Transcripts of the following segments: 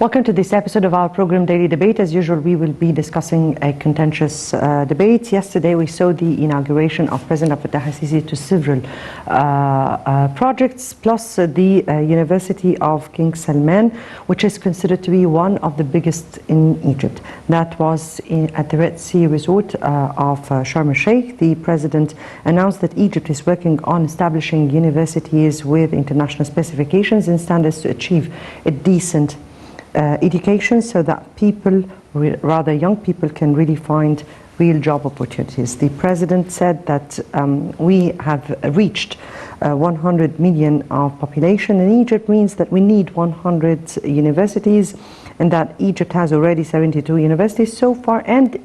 Welcome to this episode of our program Daily Debate. As usual, we will be discussing a contentious debate. Yesterday, we saw the inauguration of President Abdel Fattah al-Sisi to several projects, plus the University of King Salman, which is considered to be one of the biggest in Egypt. That was at the Red Sea resort of Sharm el-Sheikh. The president announced that Egypt is working on establishing universities with international specifications and standards to achieve a decent education so that people, rather young people, can really find real job opportunities. The president said that we have reached 100 million of population in Egypt, means that we need 100 universities, and that Egypt has already 72 universities so far, and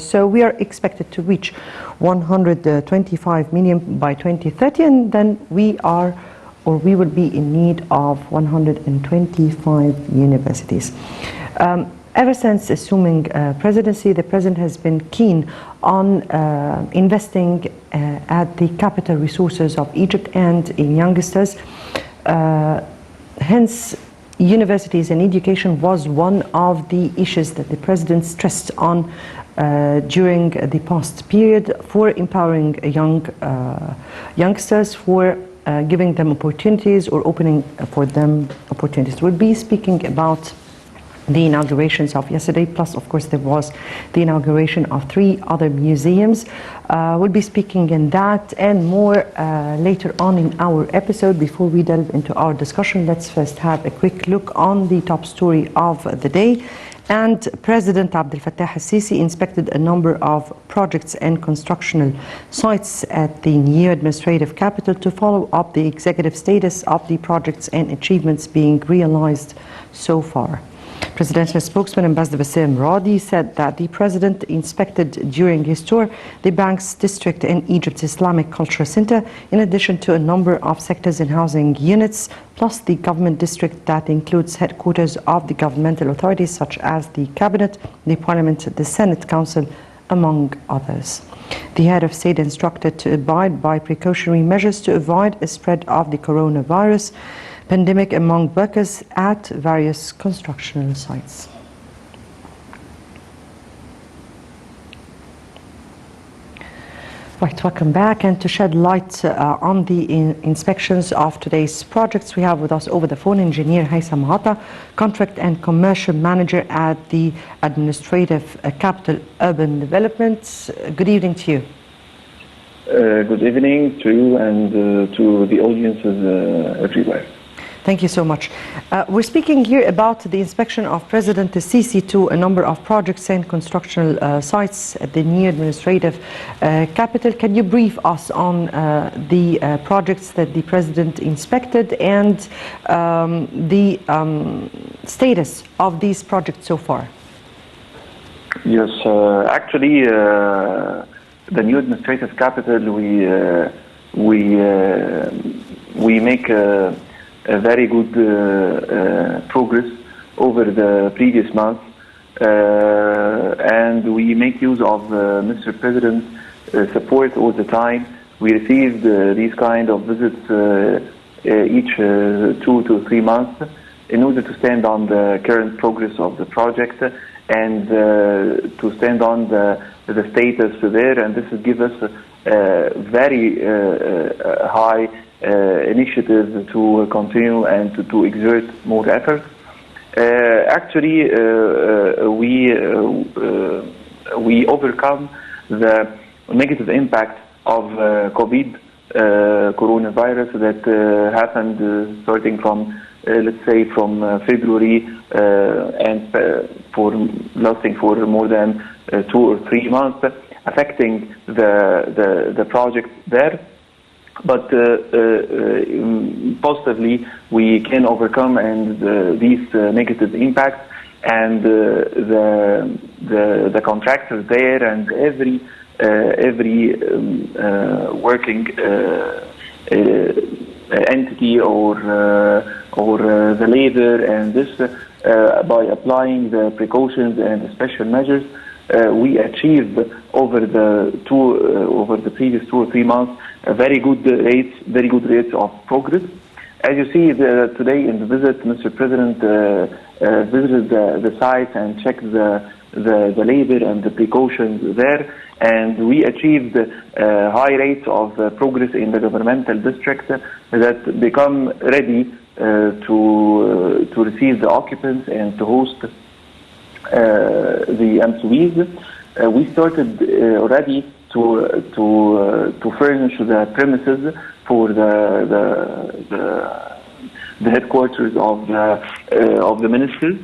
so we are expected to reach 125 million by 2030, and then we will be in need of 125 universities. Ever since assuming presidency, the president has been keen on investing at the capital resources of Egypt and in youngsters. Hence, universities and education was one of the issues that the president stressed on during the past period for empowering youngsters, for giving them opportunities or opening for them opportunities. We'll be speaking about the inaugurations of yesterday, plus of course there was the inauguration of 3 other museums. We'll be speaking in that and more later on in our episode. Before we delve into our discussion, let's first have a quick look on the top story of the day. And President Abdel Fattah al-Sisi inspected a number of projects and constructional sites at the new administrative capital to follow up the executive status of the projects and achievements being realized so far. Presidential spokesman Ambassador Bassem Radi said that the president inspected during his tour the bank's district and Egypt's Islamic Cultural Center, in addition to a number of sectors and housing units, plus the government district that includes headquarters of the governmental authorities such as the cabinet, the parliament, the Senate Council, among others. The head of state instructed to abide by precautionary measures to avoid a spread of the coronavirus pandemic among workers at various constructional sites. Right, welcome back. And to shed light on the inspections of today's projects, we have with us over the phone Engineer Haitham Hata, Contract and Commercial Manager at the Administrative Capital Urban Development. Good evening to you. Good evening to you and to the audiences everywhere. Thank you so much. We're speaking here about the inspection of President al-Sisi to a number of projects and constructional sites at the new administrative capital. Can you brief us on the projects that the president inspected and the status of these projects so far? Yes, actually, the new administrative capital, we make a very good progress over the previous month, and we make use of Mr. President's support all the time. We received these kind of visits each 2 to 3 months in order to stand on the current progress of the project and to stand on the status there, and this will give us a very high initiative to continue and to exert more effort. Actually, we overcome the negative impact of COVID coronavirus that happened starting from let's say from February and lasting for more than 2 or 3 months, affecting the project there. But positively, we can overcome these negative impacts, and the contractors there and every working entity or the labor, and this by applying the precautions and the special measures, we achieved over the previous 2 or 3 months very good rates of progress. As you see today in the visit, Mr. President visited the sites and checked the labor and the precautions there, and we achieved high rates of progress in the governmental districts that become ready to receive the occupants and to host the employees. We started already to furnish the premises for the headquarters of the ministers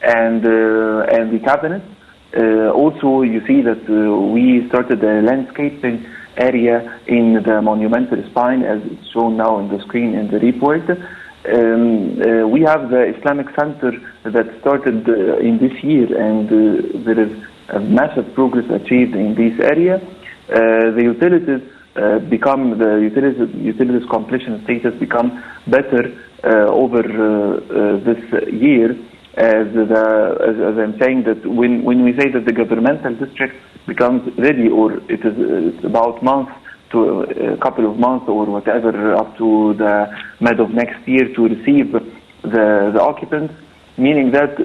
and the cabinet. Also, you see that we started a landscaping area in the monumental spine, as it's shown now on the screen in the report. We have the Islamic Center that started in this year, and there is a massive progress achieved in this area. The utilities utilities completion status become better over this year. As I'm saying, that when we say that the governmental district becomes ready, or it's about month to a couple of months or whatever, up to the mid of next year to receive the occupants, meaning that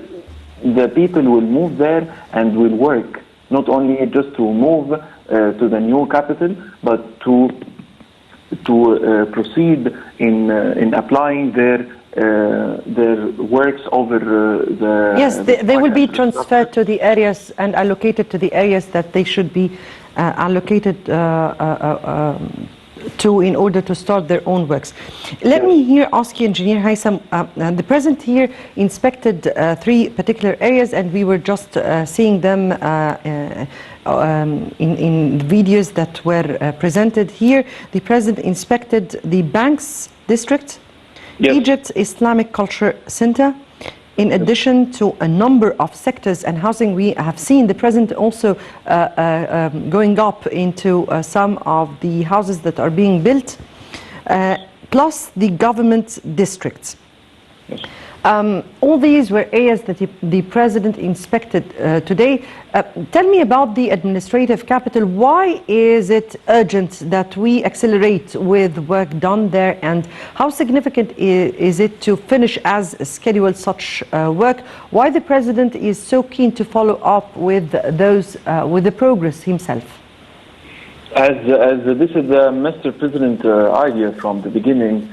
the people will move there and will work, not only just to move to the new capital, but to proceed in applying their works over the... Yes, they will be transferred to the areas and allocated to the areas that they should be allocated to in order to start their own works. Let me here ask you, Engineer Haitham, the President here inspected 3 particular areas, and we were just seeing them in videos that were presented here. The President inspected the Banks District, yes, Egypt Islamic Culture Center, in addition to a number of sectors and housing. We have seen the President also going up into some of the houses that are being built, plus the government districts. Yes. All these were areas that the President inspected today. Tell me about the administrative capital. Why is it urgent that we accelerate with work done there, and how significant is it to finish as scheduled such work? Why the President is so keen to follow up with those with the progress himself? As this is the Mr. President idea from the beginning,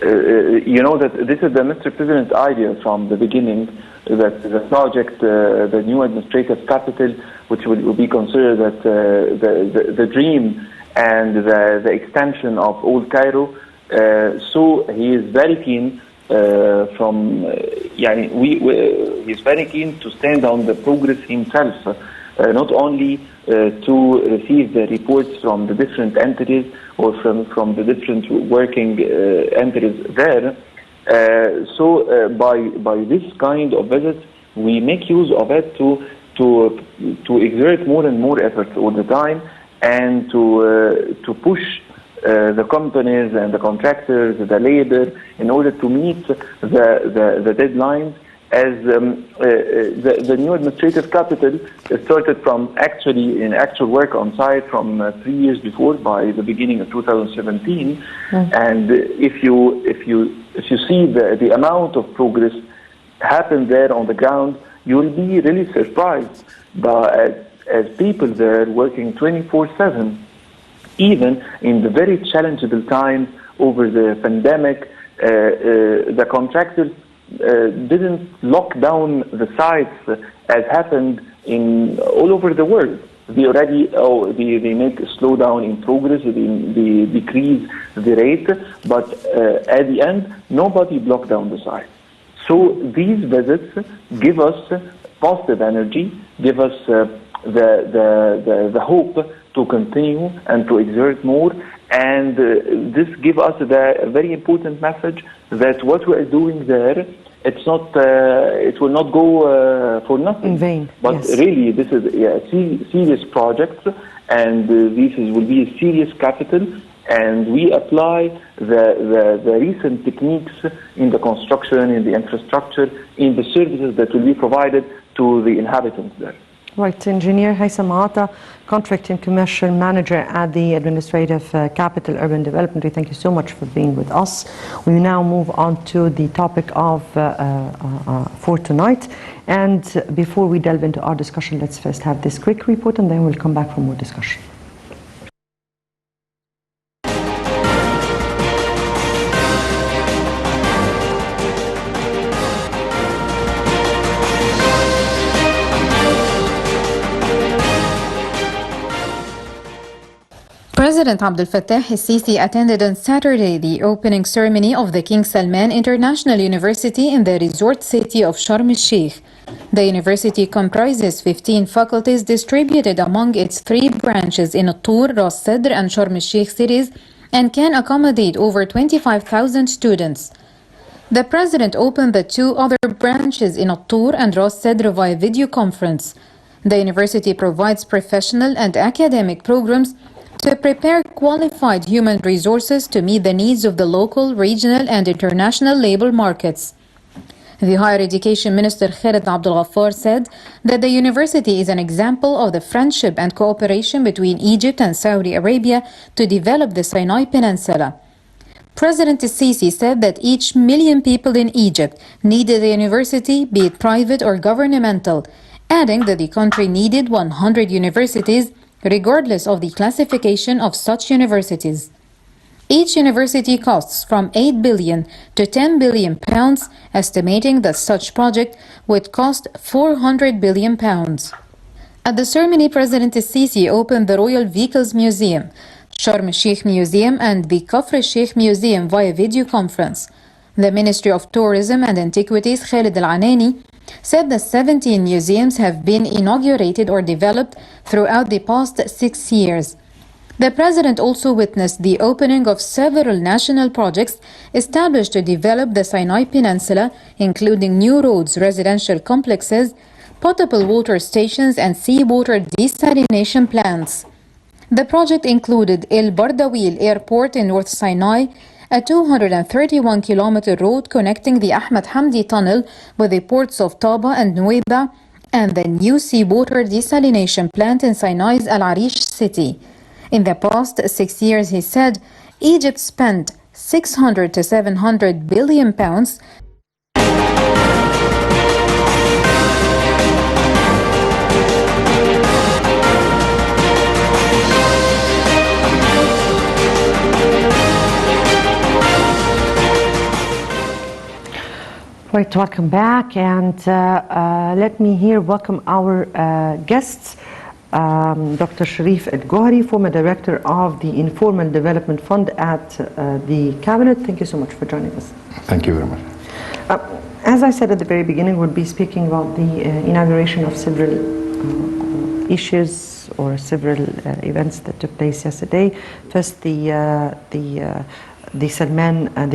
you know that this is the Mr. President's idea from the beginning, that the project, the new administrative capital, which will be considered that the dream and the extension of Old Cairo. So he is very keen he's very keen to stand on the progress himself, not only to receive the reports from the different entities or from the different working entities there. By this kind of visit, we make use of it to exert more and more efforts all the time, and to push the companies and the contractors, the labor, in order to meet the deadlines. As the new administrative capital started from actual work on site from 3 years before, by the beginning of 2017, and if you see the amount of progress happened there on the ground, you will be really surprised as people there working 24/7, even in the very challenging times over the pandemic. The contractors didn't lock down the sites as happened all over the world. They already they make a slowdown in progress, they decrease the rate, but at the end nobody blocked down the site. So these visits give us positive energy, give us the hope to continue and to exert more. And this gives us the very important message that what we are doing there, it's not, it will not go for nothing. In vain. But yes, really, this is a serious project, and this will be a serious capital. And we apply the recent techniques in the construction, in the infrastructure, in the services that will be provided to the inhabitants there. Right, Engineer Haitham Ata, Contract and Commercial Manager at the Administrative Capital Urban Development. We thank you so much for being with us. We now move on to the topic of for tonight. And before we delve into our discussion, let's first have this quick report and then we'll come back for more discussion. President Abdel Fattah el-Sisi attended on Saturday the opening ceremony of the King Salman International University in the resort city of Sharm el-Sheikh. The university comprises 15 faculties distributed among its 3 branches in Attur, Ras Sadr and Sharm el-Sheikh cities and can accommodate over 25,000 students. The president opened the 2 other branches in Attur and Ras Sadr via video conference. The university provides professional and academic programs to prepare qualified human resources to meet the needs of the local, regional and international labor markets. The Higher Education Minister Khaled Abdel Ghaffar said that the university is an example of the friendship and cooperation between Egypt and Saudi Arabia to develop the Sinai Peninsula. President el-Sisi said that each million people in Egypt needed a university, be it private or governmental, adding that the country needed 100 universities regardless of the classification of such universities. Each university costs from 8 billion to 10 billion pounds, estimating that such project would cost 400 billion pounds. At the ceremony, President el-Sisi opened the Royal Vehicles Museum, Sharm el-Sheikh Museum and the Kafr el-Sheikh Museum via video conference. The Ministry of Tourism and Antiquities, Khalid Al-Anani, said that 17 museums have been inaugurated or developed throughout the past 6 years. The president also witnessed the opening of several national projects established to develop the Sinai Peninsula, including new roads, residential complexes, potable water stations and seawater desalination plants. The project included El Bardawil Airport in North Sinai, a 231-kilometer road connecting the Ahmed Hamdi Tunnel with the ports of Taba and Nuweiba, and the new seawater desalination plant in Sinai's Al Arish city. In the past 6 years, he said, Egypt spent 600 to 700 billion pounds Right, welcome back, and let me here welcome our guests, Dr. Sherif at Gohary, former director of the Informal Development Fund at the Cabinet. Thank you so much for joining us. Thank you very much. As I said at the very beginning, we'll be speaking about the inauguration of several issues or several events that took place yesterday. First, the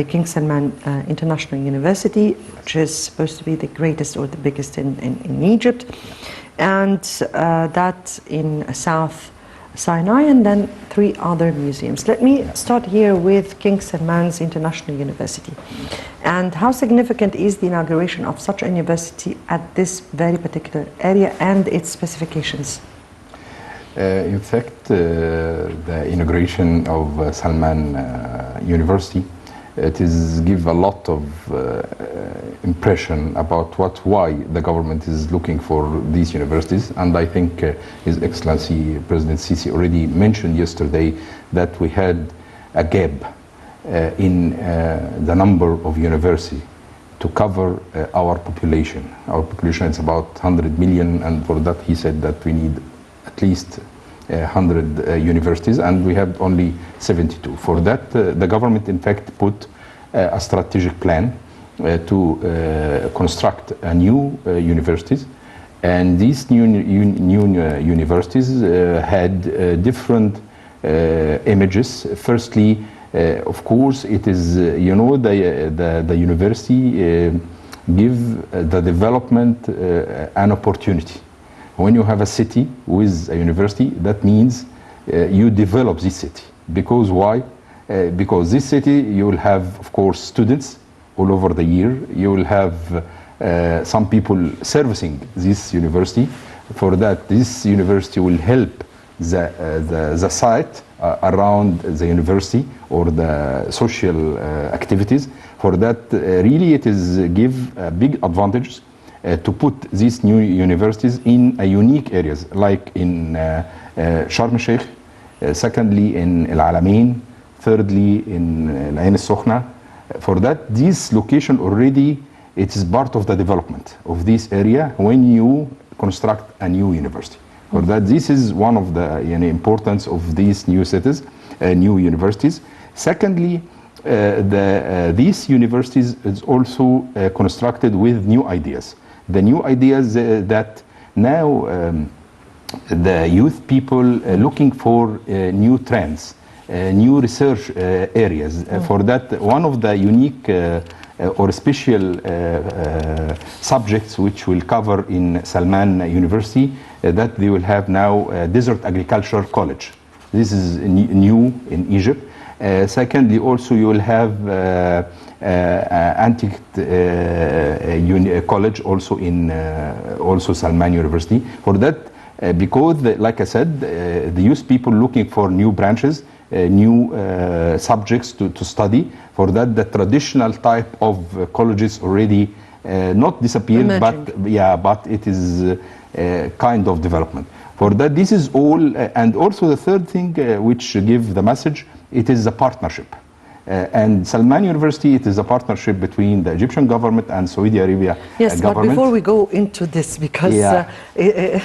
King Salman International University, which is supposed to be the greatest or the biggest in Egypt, and that in South Sinai, and then 3 other museums. Let me start here with King Salman's International University. And how significant is the inauguration of such a university at this very particular area and its specifications? In fact, the inauguration of Salman University, it is give a lot of impression about why the government is looking for these universities, and I think His Excellency President Sisi already mentioned yesterday that we had a gap in the number of universities to cover our population. Our population is about 100 million, and for that he said that we need at least 100 universities, and we have only 72. For that, the government in fact put a strategic plan to construct a new universities, and these new universities had different images. Firstly, of course, it is the university give the development an opportunity. When you have a city with a university, that means you develop this city. Because why? Because this city, you will have, of course, students all over the year. You will have some people servicing this university, For that, this university will help the site around the university or the social activities. For that, really it is give big advantages to put these new universities in a unique areas, like in Sharm el-Sheikh, secondly in El Alamein, thirdly in El Ain al-Sokhna. For that, this location already, it is part of the development of this area when you construct a new university. For that, this is one of the importance of these new cities, new universities. Secondly, these universities is also constructed with new ideas. The new ideas that now the youth people looking for new trends, new research areas. For that, one of the unique or special subjects which will cover in Salman University, that they will have now Desert Agriculture College. This is new in Egypt. Secondly, also you will have Antique College also in also Salman University. For that, because like I said, the youth people looking for new branches, new subjects to study. For that, the traditional type of colleges already not disappeared, but it is kind of development. For that, this is all, and also the third thing which give the message, it is a partnership. And Salman University, it is a partnership between the Egyptian government and Saudi Arabia yes, government. But before we go into this, because it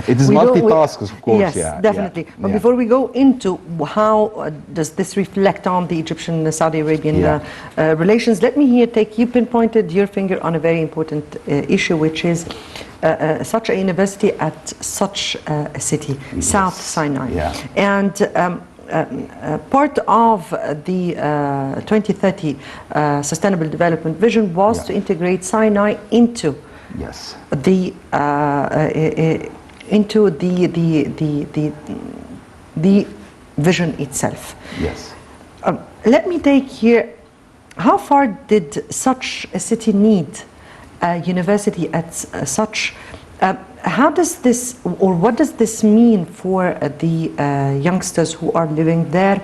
is multitasks, of course. Yes, definitely. But before we go into how does this reflect on the Egyptian-Saudi Arabian relations, let me here you pinpointed your finger on a very important issue, which is such a university at such a city, South Sinai. And part of the 2030 Sustainable Development Vision was to integrate Sinai into the vision itself. Yes. Let me take here, how far did such a city need a university at such? How does this, or what does this mean for the youngsters who are living there?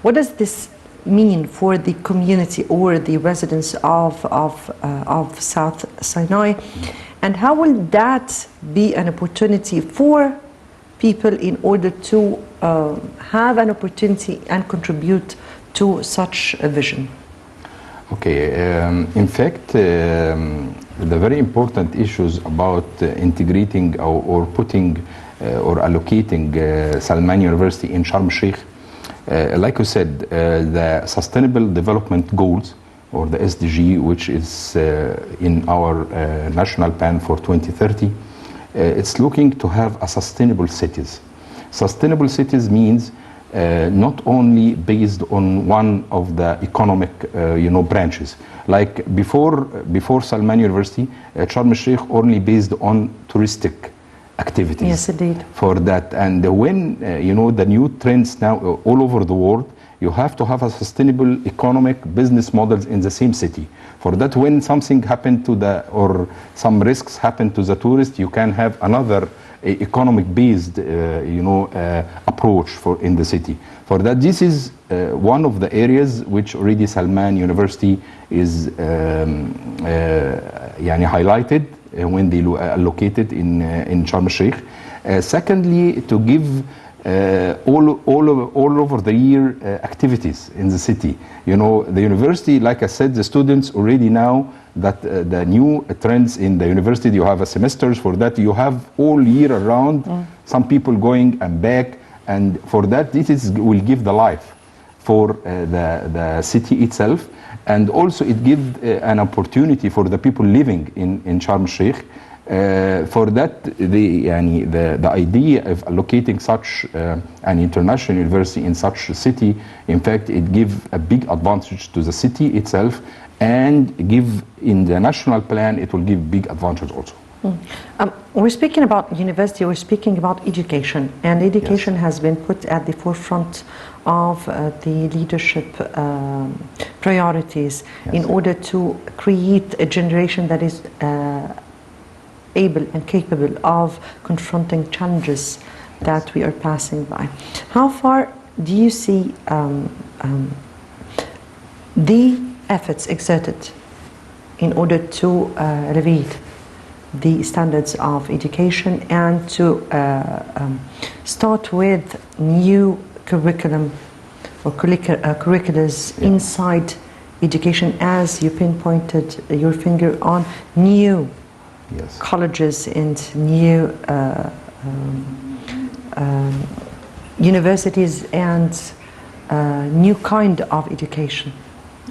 What does this mean for the community or the residents of South Sinai? And how will that be an opportunity for people in order to have an opportunity and contribute to such a vision? Okay, in fact, the very important issues about integrating or putting or allocating Salman University in Sharm el-Sheikh, like you said, the Sustainable Development Goals, or the SDG, which is in our national plan for 2030, it's looking to have a sustainable cities. Sustainable cities means not only based on one of the economic branches. Like before Salman University, Sharm el-Sheikh only based on touristic activities. Yes, indeed. For that, and when the new trends now all over the world, you have to have a sustainable economic business models in the same city. For that, when something happened to or some risks happen to the tourist, you can have another economic-based, approach in the city. For that, this is one of the areas which already Salman University is highlighted when they allocated in Sharm el-Sheikh. Secondly, to give all over the year activities in the city. The university, like I said, the students already now that the new trends in the university, you have a semesters. For that, you have all year around some people going and back, and for that, will give the life for the city itself, and also it gives an opportunity for the people living in Sharm el-Sheikh. For that, the idea of allocating such an international university in such a city, in fact, it gives a big advantage to the city itself, and in the national plan, it will give big advantage also. We're speaking about university, we're speaking about education, and education has been put at the forefront of the leadership priorities in order to create a generation that is able and capable of confronting challenges that we are passing by. How far do you see the efforts exerted in order to elevate the standards of education and to start with new curriculum or curriculums inside education, as you pinpointed your finger on new colleges and new universities and new kind of education?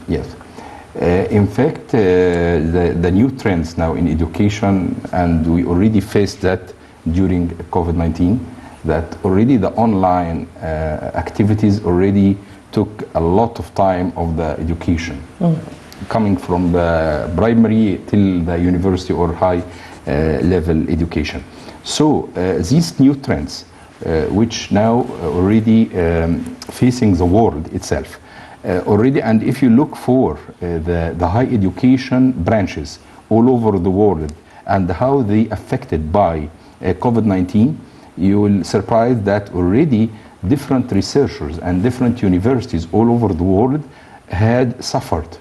Yes. In fact, the new trends now in education, and we already faced that during COVID-19, that already the online activities already took a lot of time of the education, coming from the primary till the university or high level education. So these new trends, which now already facing the world itself, already, and if you look for the high education branches all over the world and how they affected by COVID-19, you will surprise that already different researchers and different universities all over the world had suffered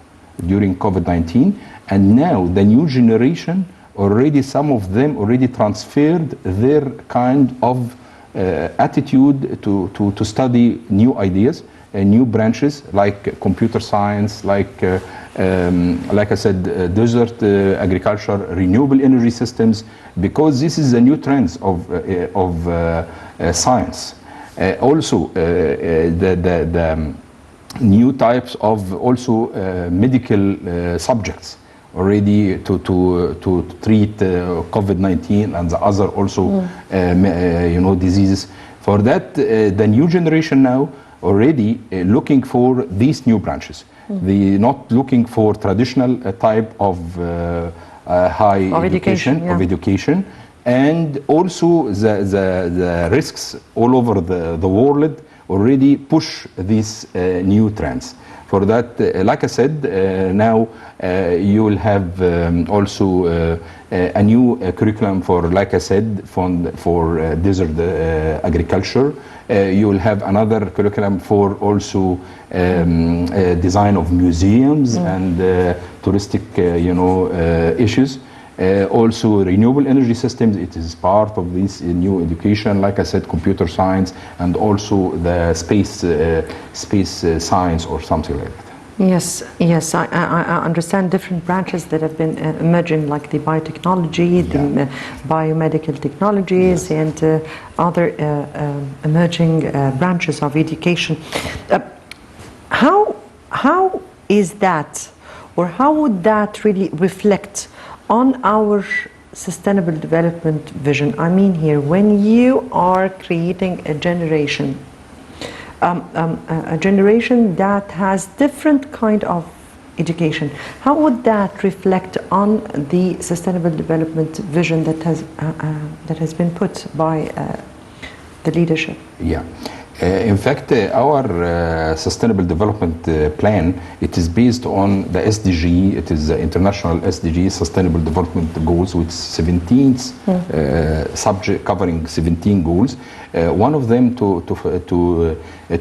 during COVID-19, and now the new generation already, some of them already transferred their kind of attitude to study new ideas, new branches like computer science, like I said, desert agriculture, renewable energy systems, because this is the new trends of science. Also, the new types of also medical subjects already to treat COVID-19 and the other also diseases. For that, the new generation now already looking for these new branches. They not looking for traditional type of high education, and also the risks all over the world already push these new trends. For that, like I said, now you will have also a new curriculum for, like I said, for desert agriculture. You will have another curriculum for also design of museums and touristic, issues. Also renewable energy systems, it is part of this new education, like I said, computer science, and also the space science or something like that. Yes, I understand different branches that have been emerging, like the biotechnology, the biomedical technologies, and other emerging branches of education. How is that, or how would that really reflect on our sustainable development vision? I mean here, when you are creating a generation that has different kind of education, how would that reflect on the sustainable development vision that has been put by the leadership? In fact, our sustainable development plan, it is based on the SDG. It is the international SDG, Sustainable Development Goals, with 17 subject covering 17 goals. One of them to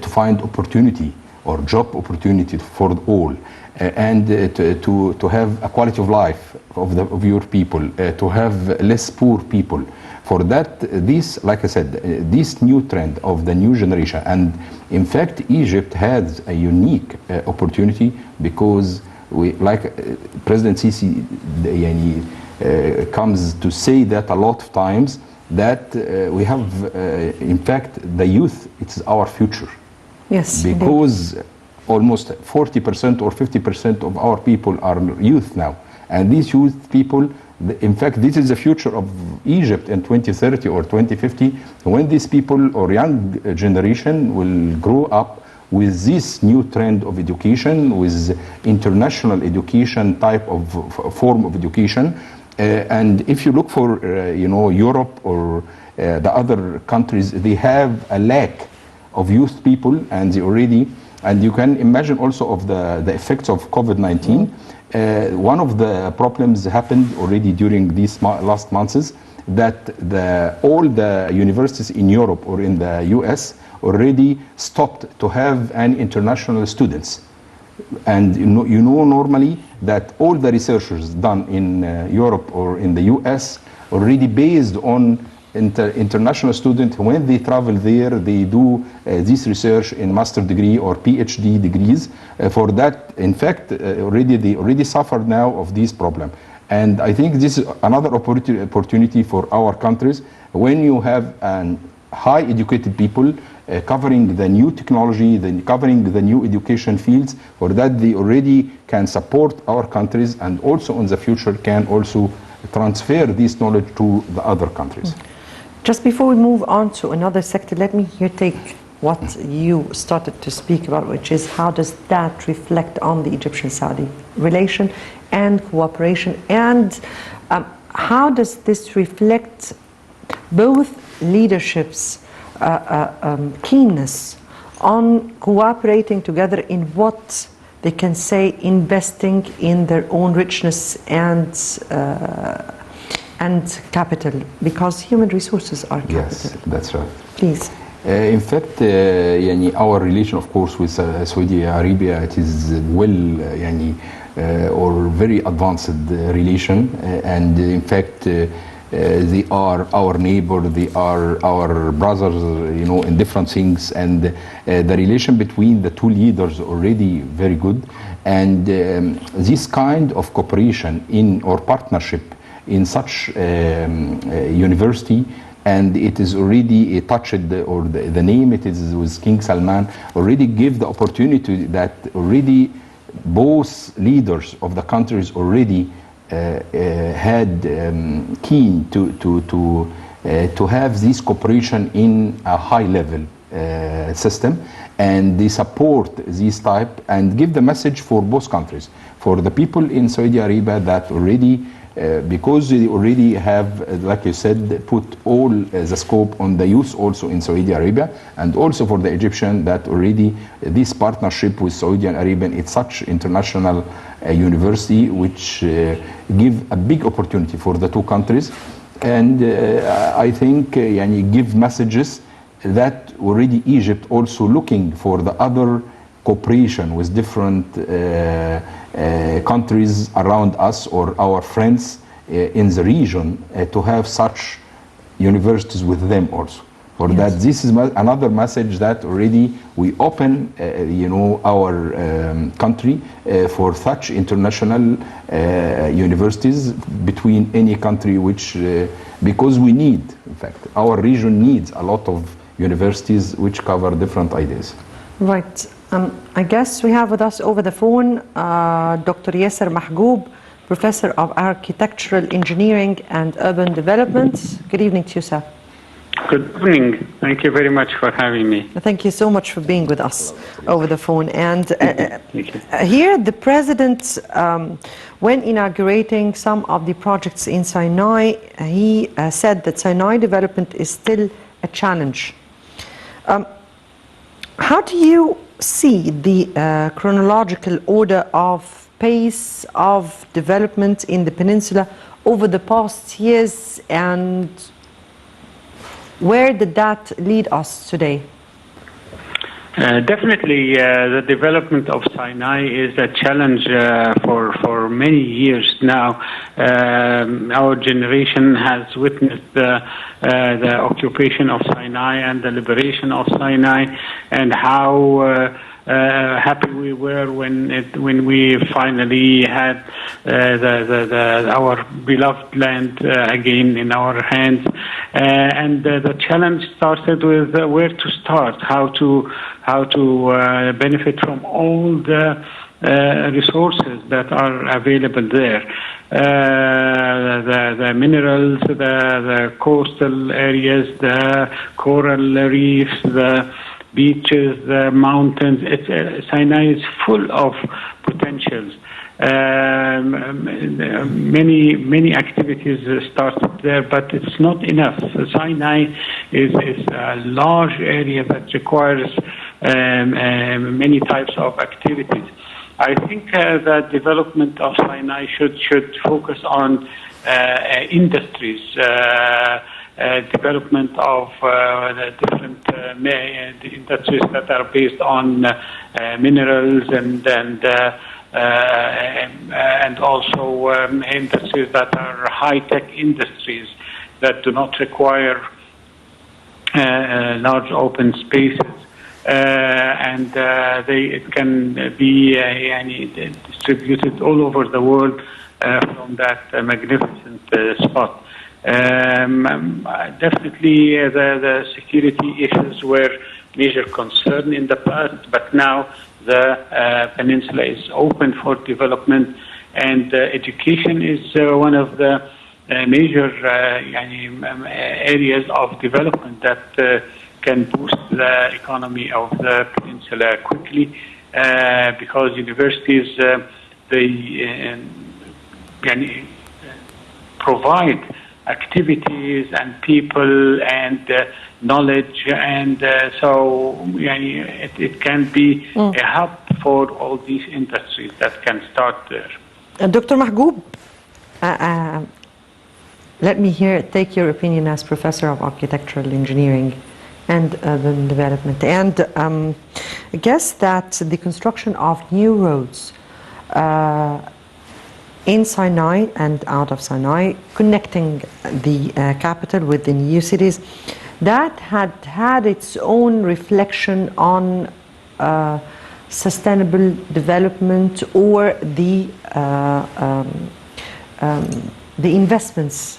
find opportunity or job opportunity for all, and to have a quality of life of your people, to have less poor people. For that, this, like I said, this new trend of the new generation, and in fact, Egypt has a unique opportunity, because we, like President Sisi comes to say that a lot of times, that we have, in fact, the youth, it's our future. Yes. Because almost 40% or 50% of our people are youth now, and these youth people, in fact, this is the future of Egypt in 2030 or 2050, when these people or young generation will grow up with this new trend of education, with international education type of form of education. And if you look for, Europe or the other countries, they have a lack of youth people, and they already, and you can imagine also of the effects of COVID-19. One of the problems happened already during these last months is that all the universities in Europe or in the US already stopped to have any international students. And you know normally that all the researchers done in Europe or in the US already based on international students. When they travel there, they do this research in master degree or PhD degrees. For that, in fact, they already suffered now of this problem. And I think this is another opportunity for our countries. When you have high educated people covering the new technology, covering the new education fields, for that they already can support our countries, and also in the future can also transfer this knowledge to the other countries. Just before we move on to another sector, let me here take what you started to speak about, which is how does that reflect on the Egyptian-Saudi relation and cooperation, and how does this reflect both leaderships' keenness on cooperating together in what they can say investing in their own richness and capital, because human resources are capital. Yes, that's right. Please. In fact, our relation, of course, with Saudi Arabia, it is or very advanced relation, and in fact, they are our neighbor, they are our brothers, in different things, and the relation between the two leaders already very good, and this kind of cooperation or partnership in such university, and it is already touched, or the name it is with King Salman, already give the opportunity that already both leaders of the countries already had keen to have this cooperation in a high level system, and they support this type and give the message for both countries, for the people in Saudi Arabia that already because they already have, like you said, put all the scope on the youth also in Saudi Arabia, and also for the Egyptian that already this partnership with Saudi Arabia, it's such international university which give a big opportunity for the two countries, and I think give messages that already Egypt also looking for the other cooperation with different countries around us or our friends in the region to have such universities with them also. For yes. That, this is another message that already we open, our country for such international universities between any country, which because we need, in fact, our region needs a lot of universities which cover different ideas. Right. I guess we have with us over the phone Dr. Yasser Mahgoub, Professor of Architectural Engineering and Urban Development. Good evening to you, sir. Good evening. Thank you very much for having me. Thank you so much for being with us over the phone. And here the President, when inaugurating some of the projects in Sinai, he said that Sinai development is still a challenge. How do you see the chronological order of pace of development in the peninsula over the past years, and where did that lead us today? Definitely, the development of Sinai is a challenge for many years now. Our generation has witnessed the occupation of Sinai and the liberation of Sinai, and how happy we were when we finally had our beloved land again in our hands. And the challenge started with where to start, how to benefit from all the resources that are available there. The minerals, the coastal areas, the coral reefs, the beaches, the mountains. Sinai is full of potentials. Many activities started there, but it's not enough. Sinai is a large area that requires many types of activities. I think the development of Sinai should focus on industries, development of the different the industries that are based on minerals and also industries that are high-tech industries that do not require large open spaces. It can be distributed all over the world from that magnificent spot. Definitely, the security issues were major concern in the past, but now the peninsula is open for development, and education is one of the major areas of development that can boost the economy of the peninsula quickly, because universities they provide activities and people and knowledge, and so it can be a hub for all these industries that can start there. Dr. Mahgoub, let me take your opinion as professor of architectural engineering and urban development. And I guess that the construction of new roads in Sinai and out of Sinai, connecting the capital with the new cities, that had its own reflection on sustainable development or the investments.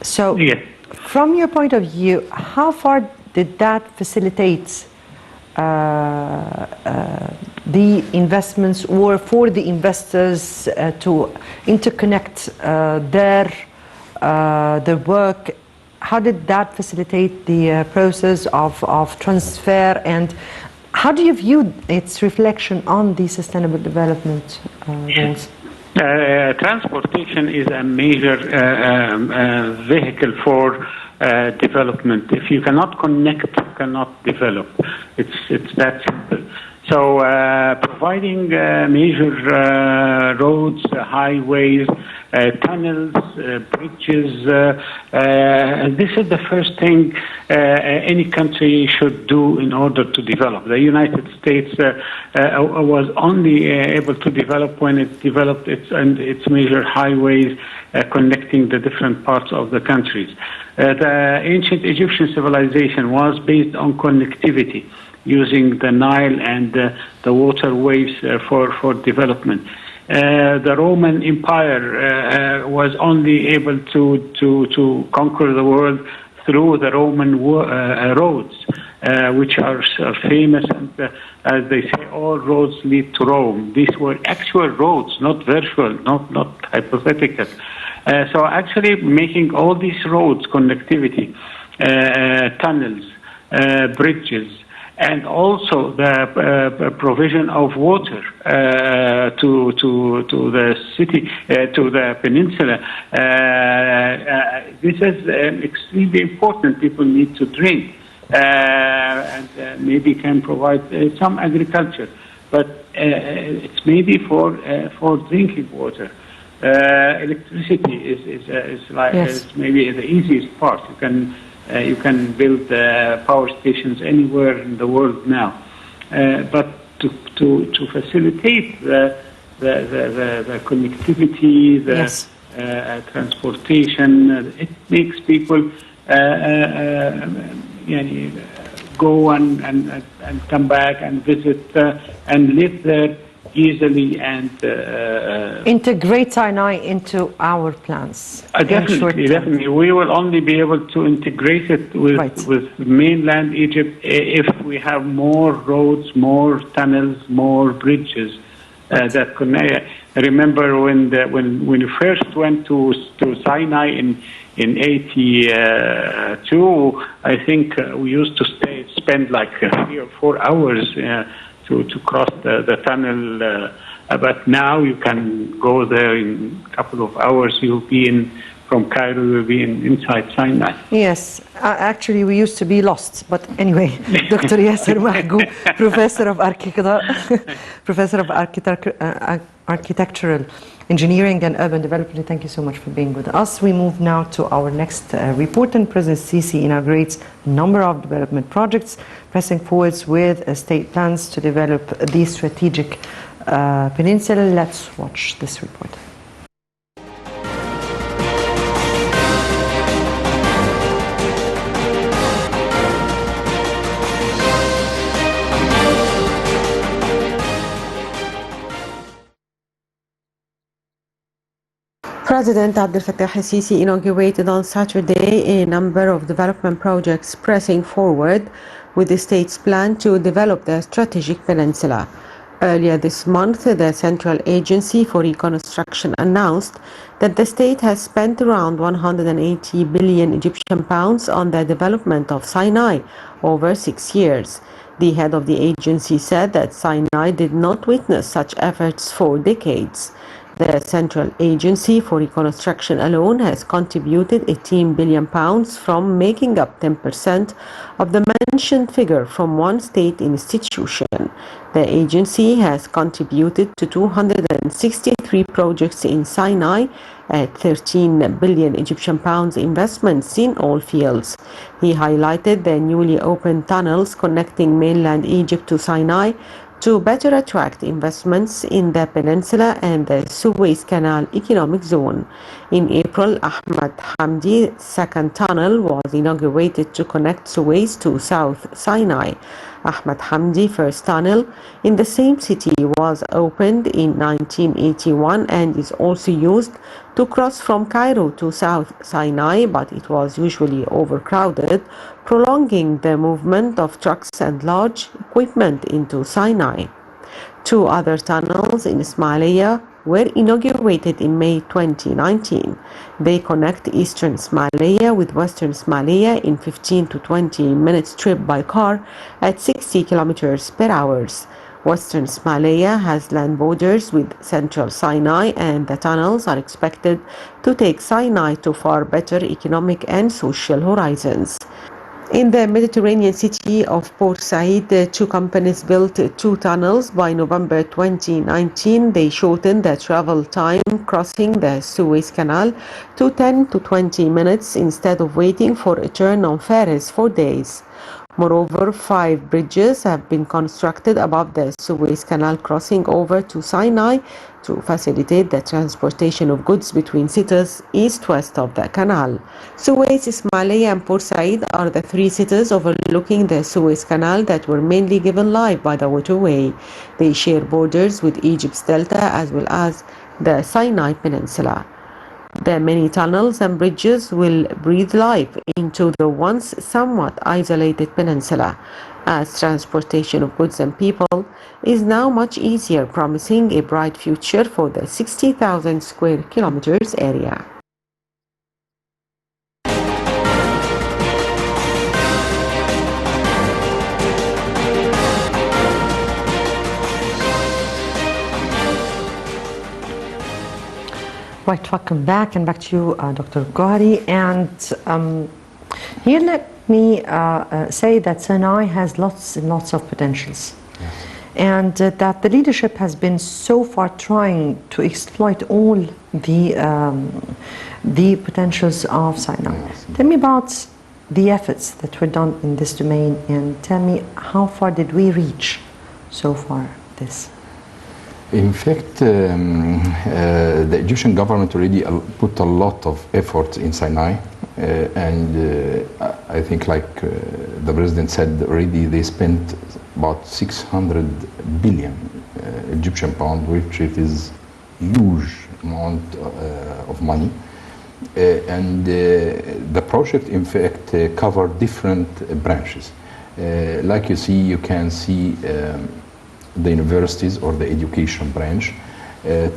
So, yes. From your point of view, how far did that facilitate the investments, or for the investors to interconnect their work? How did that facilitate the process of transfer, and how do you view its reflection on the sustainable development goals? Transportation is a major vehicle for development. If you cannot connect, you cannot develop. It's that simple. So providing major roads, highways, tunnels, bridges, this is the first thing any country should do in order to develop. The United States was only able to develop when it developed its major highways connecting the different parts of the countries. The ancient Egyptian civilization was based on connectivity, using the Nile and the waterways for development. The Roman Empire was only able to conquer the world through the Roman roads, which are famous, and as they say, all roads lead to Rome. These were actual roads, not virtual, not hypothetical. So actually making all these roads, connectivity, tunnels, bridges, and also the provision of water to the city, to the peninsula. This is extremely important. People need to drink, and maybe can provide some agriculture, but it's maybe for drinking water. Electricity is like is maybe the easiest part. You can build power stations anywhere in the world now, but to facilitate the connectivity, the transportation, it makes people go and come back and visit and live there easily and integrate Sinai into our plans. Definitely. We will only be able to integrate it with mainland Egypt if we have more roads, more tunnels, more bridges that connect. I remember when we first went to Sinai in 82, I think we used to spend like 3 or 4 hours to cross the tunnel, but now you can go there in a couple of hours. You'll be from Cairo will be inside Sinai. Yes, actually we used to be lost, but anyway, Dr. Yasser Mahgoub, Professor of Architectural Engineering and Urban Development, thank you so much for being with us. We move now to our next report, and President Sisi inaugurates a number of development projects, pressing forwards with state plans to develop the strategic peninsula. Let's watch this report. President Abdel Fattah al-Sisi inaugurated on Saturday a number of development projects pressing forward with the state's plan to develop the strategic peninsula. Earlier this month, the Central Agency for Reconstruction announced that the state has spent around 180 billion Egyptian pounds on the development of Sinai over 6 years. The head of the agency said that Sinai did not witness such efforts for decades. The Central Agency for Reconstruction alone has contributed 18 billion pounds from making up 10% of the mentioned figure from one state institution. The agency has contributed to 263 projects in Sinai at 13 billion Egyptian pounds investments in all fields. He highlighted the newly opened tunnels connecting mainland Egypt to Sinai to better attract investments in the peninsula and the Suez Canal economic zone. In April, Ahmad Hamdi's second tunnel was inaugurated to connect Suez to South Sinai. Ahmad Hamdi's first tunnel in the same city was opened in 1981 and is also used to cross from Cairo to South Sinai, but it was usually overcrowded, prolonging the movement of trucks and large equipment into Sinai. Two other tunnels in Ismailia were inaugurated in May 2019. They connect eastern Ismailia with western Ismailia in 15 to 20 minutes trip by car at 60 kilometers per hour. Western Ismailia has land borders with central Sinai, and the tunnels are expected to take Sinai to far better economic and social horizons. In the Mediterranean city of Port Said, the two companies built two tunnels. By November 2019, they shortened the travel time crossing the Suez Canal to 10 to 20 minutes instead of waiting for a turn on ferries for days. Moreover, 5 bridges have been constructed above the Suez Canal crossing over to Sinai to facilitate the transportation of goods between cities east-west of the canal. Suez, Ismailia and Port Said are the 3 cities overlooking the Suez Canal that were mainly given life by the waterway. They share borders with Egypt's delta as well as the Sinai Peninsula. The many tunnels and bridges will breathe life into the once somewhat isolated peninsula, as transportation of goods and people is now much easier, promising a bright future for the 60,000 square kilometers area. Right, welcome back, and back to you, Dr. Gohary. And here let me say that Sinai has lots and lots of potentials. Yes. And that the leadership has been so far trying to exploit all the potentials of Sinai. Yes. Tell me about the efforts that were done in this domain, and tell me how far did we reach so far this? In fact, the Egyptian government already put a lot of effort in Sinai, and I think, like the president said already, they spent about 600 billion Egyptian pound, which is huge amount of money. And the project, in fact, covered different branches. Like you can see the universities or the education branch,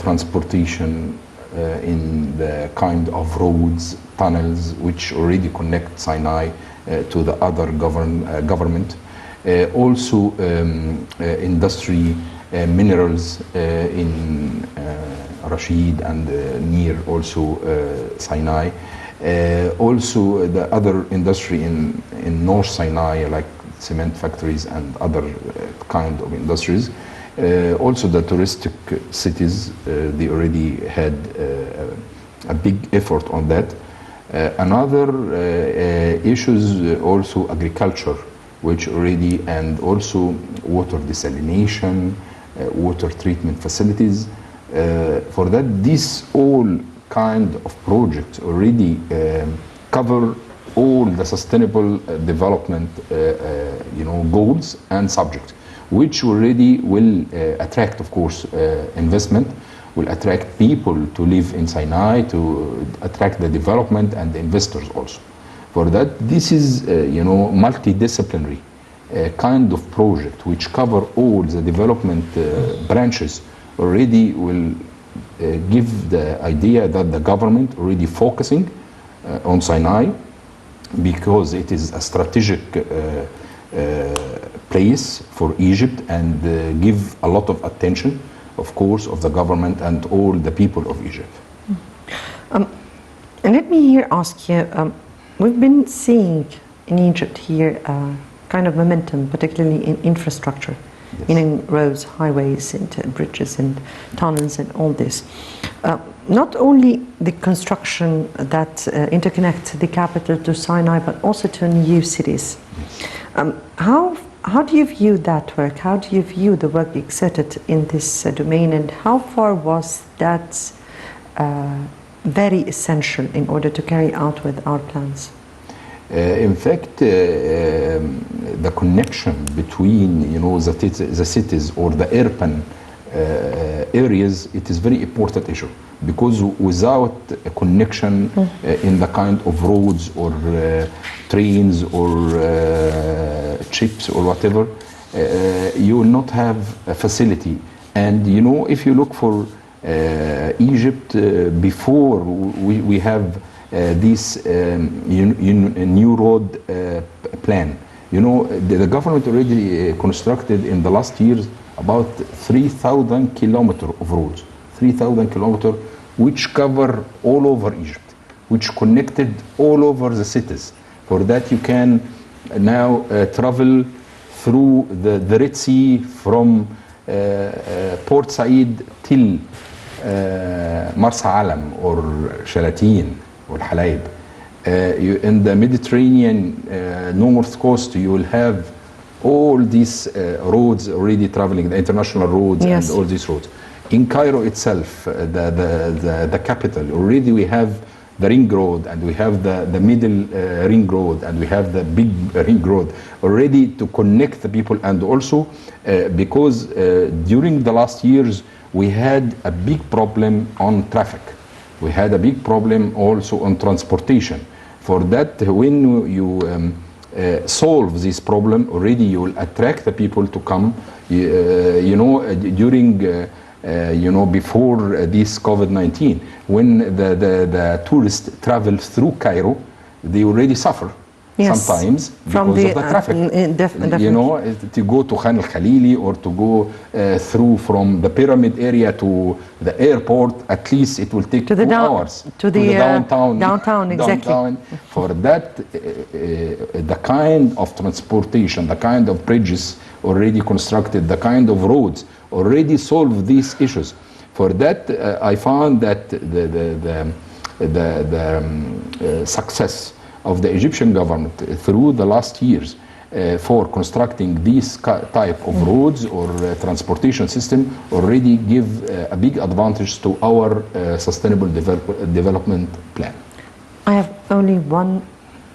transportation in the kind of roads, tunnels, which already connect Sinai to the other government. Also industry, minerals in Rashid and near also Sinai. Also the other industry in North Sinai, like cement factories and other kind of industries. Also the touristic cities, they already had a big effort on that. Another issues also agriculture, which already, and also water desalination, water treatment facilities. For that, these all kind of projects already cover all the sustainable development goals and subjects, which already will attract, of course, investment, will attract people to live in Sinai, to attract the development and the investors also. For that, this is multidisciplinary kind of project which cover all the development branches. Already will give the idea that the government already focusing on Sinai, because it is a strategic place for Egypt, and give a lot of attention, of course, of the government and all the people of Egypt. And let me here ask you, we've been seeing in Egypt here kind of momentum, particularly in infrastructure, yes, in roads, highways, and bridges and tunnels and all this. Not only the construction that interconnects the capital to Sinai, but also to new cities. Yes. How do you view that work? How do you view the work exerted in this domain, and how far was that very essential in order to carry out with our plans? In fact, the connection between the cities or the urban areas, it is very important issue, because without a connection in the kind of roads or trains or ships or whatever, you will not have a facility. And if you look for Egypt, before we have this new road plan, the government already constructed in the last years about 3,000 kilometers of roads, 3,000 kilometers, which cover all over Egypt, which connected all over the cities. For that, you can now travel through the Red Sea from Port Said till Marsa Alam or Shalatin or Halaib. In the Mediterranean north coast, you will have all these roads already traveling, the international roads, yes, and all these roads. In Cairo itself, the capital, already we have the ring road, and we have the middle ring road, and we have the big ring road already to connect the people. And also because during the last years we had a big problem on traffic. We had a big problem also on transportation. For that, when you solve this problem, already you will attract the people to come. During before this COVID-19, when the tourists travel through Cairo, they already suffer, yes, sometimes because of the traffic. Definitely. To go to Khan al-Khalili or to go through from the pyramid area to the airport, at least it will take 2 hours. To the downtown. Downtown, exactly. Downtown. For that, the kind of transportation, the kind of bridges already constructed, the kind of roads already solve these issues. For that, I found that the success of the Egyptian government through the last years for constructing these type of roads or transportation system already give a big advantage to our sustainable development plan. I have only 1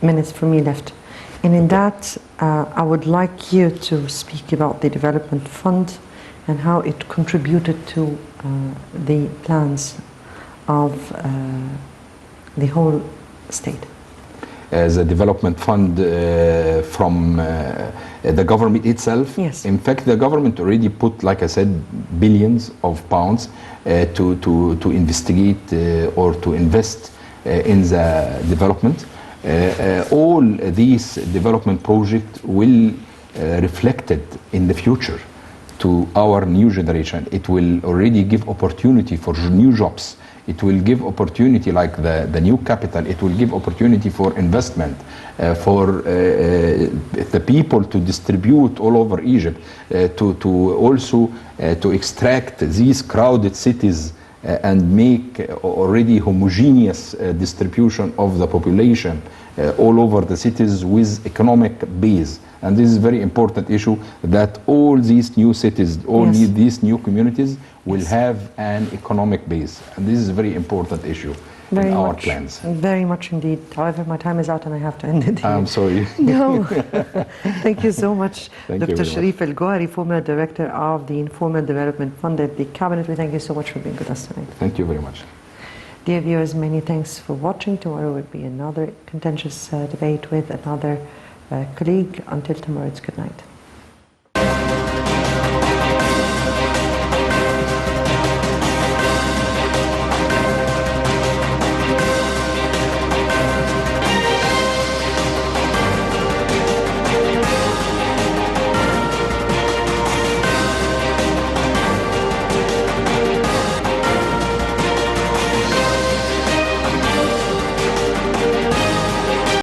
minute for me left. And in that, I would like you to speak about the development fund and how it contributed to the plans of the whole state. As a development fund from the government itself. Yes. In fact, the government already put, like I said, billions of pounds to investigate or to invest in the development. All these development projects will reflected in the future to our new generation. It will already give opportunity for new jobs. It will give opportunity like the new capital. It will give opportunity for investment, for the people to distribute all over Egypt, to also to extract these crowded cities and make already homogeneous distribution of the population all over the cities with economic base. And this is a very important issue, that all these new cities, all Yes. these new communities will have an economic base. And this is a very important issue Very in our much, plans. very much indeed. However, my time is out and I have to end it here. I'm sorry. No. Thank you so much, Thank you Dr. very Sherif Gohary, former director of the Informal Development Fund at the Cabinet. We thank you so much for being with us tonight. Thank you very much. Dear viewers, many thanks for watching. Tomorrow will be another contentious debate with another colleague. Until tomorrow, it's good night.